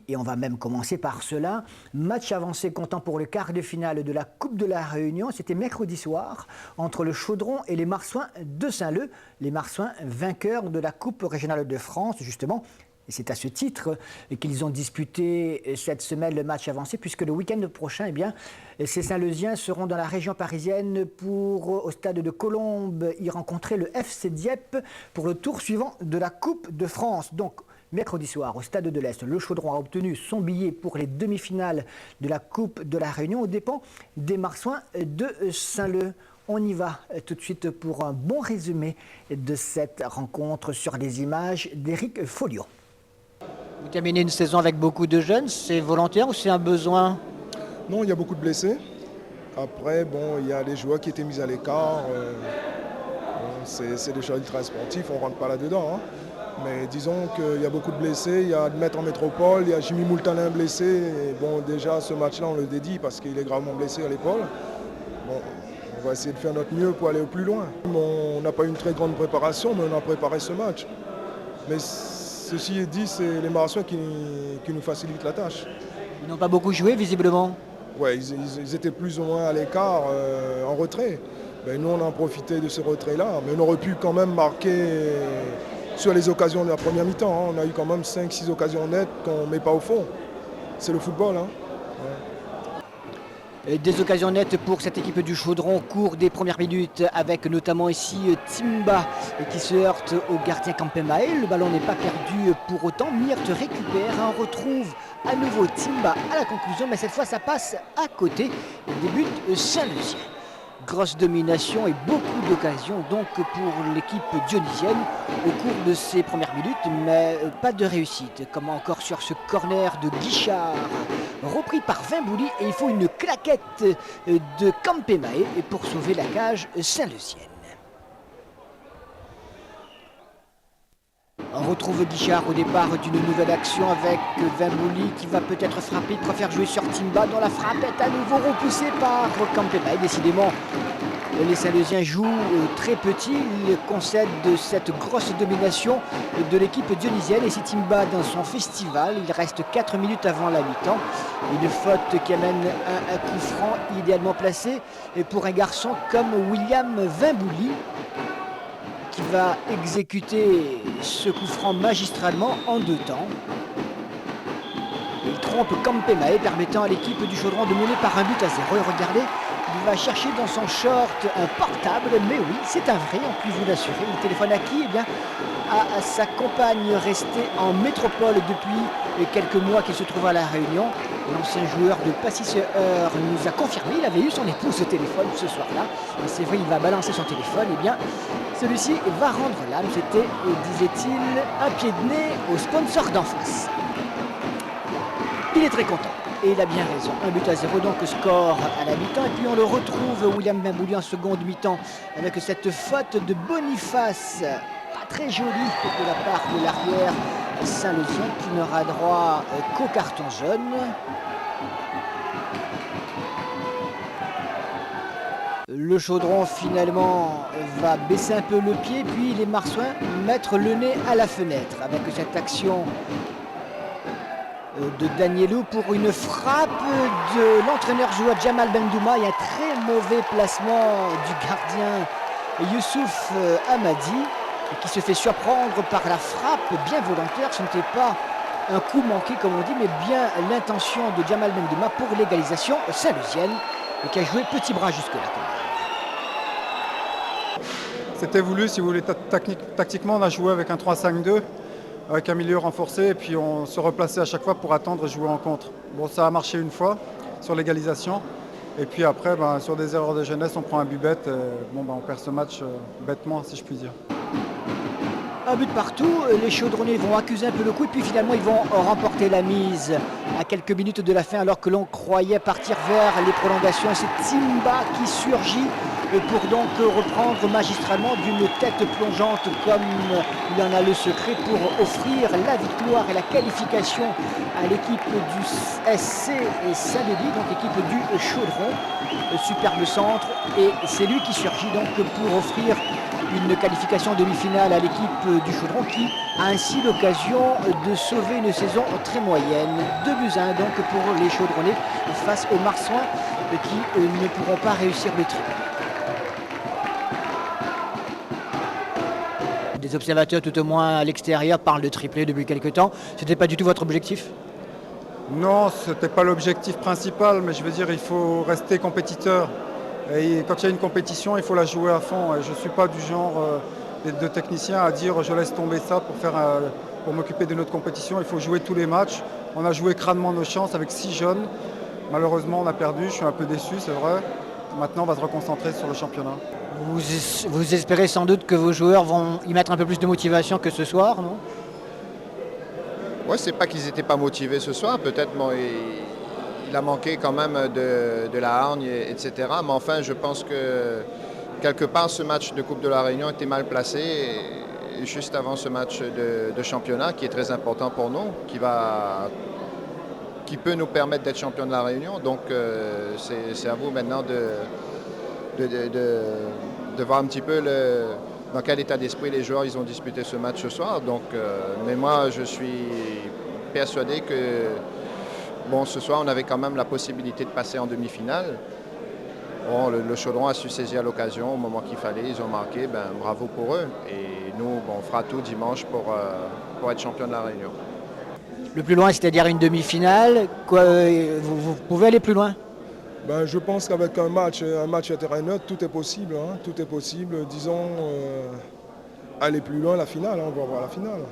Et on va même commencer par cela. Match avancé comptant pour le quart de finale de la Coupe de la Réunion. C'était mercredi soir entre le Chaudron et les Marsouins de Saint-Leu. Les Marsouins vainqueurs de la Coupe régionale de France, justement. Et c'est à ce titre qu'ils ont disputé cette semaine le match avancé, puisque le week-end prochain, eh bien, ces Saint-Leusiens seront dans la région parisienne au stade de Colombes y rencontrer le FC Dieppe pour le tour suivant de la Coupe de France. Donc, mercredi soir, au stade de l'Est, le Chaudron a obtenu son billet pour les demi-finales de la Coupe de la Réunion aux dépens des Marsouins de Saint-Leu. On y va tout de suite pour un bon résumé de cette rencontre sur les images d'Éric Folliot. Vous terminez une saison avec beaucoup de jeunes, c'est volontaire ou c'est un besoin? Non, il y a beaucoup de blessés. Après, bon, il y a les joueurs qui étaient mis à l'écart. C'est des choses ultra sportifs, on ne rentre pas là-dedans. Hein. Mais disons qu'il y a beaucoup de blessés. Il y a Maître en métropole, il y a Jimmy Moultanin blessé. Et bon, déjà, ce match-là, on le dédie parce qu'il est gravement blessé à l'épaule. Bon, on va essayer de faire notre mieux pour aller au plus loin. On n'a pas eu une très grande préparation, mais on a préparé ce match. Mais ceci est dit, c'est les Marsouins qui nous facilitent la tâche. Ils n'ont pas beaucoup joué, visiblement. Oui, ils étaient plus ou moins à l'écart, en retrait. Ben, nous, on a profité de ce retrait-là, mais on aurait pu quand même marquer sur les occasions de la première mi-temps. Hein. On a eu quand même 5-6 occasions nettes qu'on ne met pas au fond. C'est le football. Hein. Ouais. Des occasions nettes pour cette équipe du Chaudron au cours des premières minutes, avec notamment ici Timba qui se heurte au gardien Campemae. Le ballon n'est pas perdu pour autant. Myrte récupère, on retrouve à nouveau Timba à la conclusion, mais cette fois ça passe à côté. Le début Saint-Leusien. Grosse domination et beaucoup d'occasions donc pour l'équipe dionysienne au cours de ces premières minutes, mais pas de réussite, comme encore sur ce corner de Guichard, repris par Vimbouli, et il faut une claquette de Campemae pour sauver la cage saint-leusienne. On retrouve Guichard au départ d'une nouvelle action avec Vimbouli qui va peut-être frapper. Il préfère jouer sur Timba dont la frappe est à nouveau repoussée par Campemae. Décidément, les Saint-Leusiens jouent très petit. Ils concèdent cette grosse domination de l'équipe dionysienne. Et si Timba dans son festival, il reste 4 minutes avant la mi-temps. Une faute qui amène un coup franc idéalement placé pour un garçon comme William Vimbouli, qui va exécuter ce coup franc magistralement en 2 temps. Il trompe Campemae, permettant à l'équipe du Chaudron de mener par 1-0. Et regardez, il va chercher dans son short un portable, mais oui, c'est un vrai, on peut vous l'assurer. Il téléphone à qui? Eh bien, à sa compagne restée en métropole depuis quelques mois, qui se trouve à La Réunion. L'ancien joueur de Passisseur nous a confirmé, il avait eu son épouse au téléphone ce soir-là. Et c'est vrai, il va balancer son téléphone. Eh bien, celui-ci va rendre l'âme. C'était, disait-il, un pied de nez au sponsor d'en face. Il est très content. Et il a bien raison. 1-0, donc score à la mi-temps. Et puis on le retrouve, William Vimbouli, en seconde mi-temps, avec cette faute de Boniface, pas très jolie de la part de l'arrière saint-leusien, qui n'aura droit qu'au carton jaune. Le Chaudron finalement va baisser un peu le pied, puis les Marsouins mettre le nez à la fenêtre avec cette action de Danielou pour une frappe de l'entraîneur joueur Jamal Bendouma. Il y a un très mauvais placement du gardien Youssouf Hamadi, qui se fait surprendre par la frappe bien volontaire. Ce n'était pas un coup manqué comme on dit, mais bien l'intention de Jamal Bendouma pour l'égalisation saint-leusienne, et qui a joué petit bras jusque-là. C'était voulu, si vous voulez, tactiquement on a joué avec un 3-5-2, avec un milieu renforcé, et puis on se replaçait à chaque fois pour attendre et jouer en contre. Bon, ça a marché une fois sur l'égalisation, et puis après, sur des erreurs de jeunesse, on prend un but bête, et, on perd ce match bêtement, si je puis dire. Un but partout, les Chaudronnais vont accuser un peu le coup, et puis finalement ils vont remporter la mise à quelques minutes de la fin, alors que l'on croyait partir vers les prolongations. C'est Timba qui surgit pour donc reprendre magistralement d'une tête plongeante, comme il en a le secret, pour offrir la victoire et la qualification à l'équipe du SC et Saint-Denis, donc l'équipe du Chaudron. Superbe centre, et c'est lui qui surgit donc pour offrir une qualification en demi-finale à l'équipe du Chaudron qui a ainsi l'occasion de sauver une saison très moyenne. 2-1 donc pour les Chaudronnais face aux Marsouins qui ne pourront pas réussir le triple. Des observateurs tout au moins à l'extérieur parlent de triplé depuis quelques temps. Ce n'était pas du tout votre objectif? Non, ce n'était pas l'objectif principal, mais je veux dire, il faut rester compétiteur. Et quand il y a une compétition, il faut la jouer à fond. Et je ne suis pas du genre de technicien à dire je laisse tomber ça pour m'occuper de notre compétition. Il faut jouer tous les matchs. On a joué crânement nos chances avec 6 jeunes. Malheureusement, on a perdu. Je suis un peu déçu, c'est vrai. Maintenant, on va se reconcentrer sur le championnat. Vous espérez sans doute que vos joueurs vont y mettre un peu plus de motivation que ce soir, non? Ouais, c'est pas qu'ils n'étaient pas motivés ce soir. Peut-être il a manqué quand même de la hargne, etc. Mais enfin, je pense que quelque part, ce match de Coupe de la Réunion était mal placé. Et juste avant ce match de championnat, qui est très important pour nous, qui peut nous permettre d'être champion de la Réunion. Donc, c'est à vous maintenant de voir un petit peu dans quel état d'esprit les joueurs ils ont disputé ce match ce soir. Donc, mais moi, je suis persuadé que ce soir, on avait quand même la possibilité de passer en demi-finale. Bon, le Chaudron a su saisir l'occasion au moment qu'il fallait. Ils ont marqué, bravo pour eux. Et nous, on fera tout dimanche pour être champion de la Réunion. Le plus loin, c'est-à-dire une demi-finale. Vous pouvez aller plus loin? Je pense qu'avec un match à terrain neutre, tout est possible. Tout est possible. Disons, aller plus loin, la finale. On va voir la finale.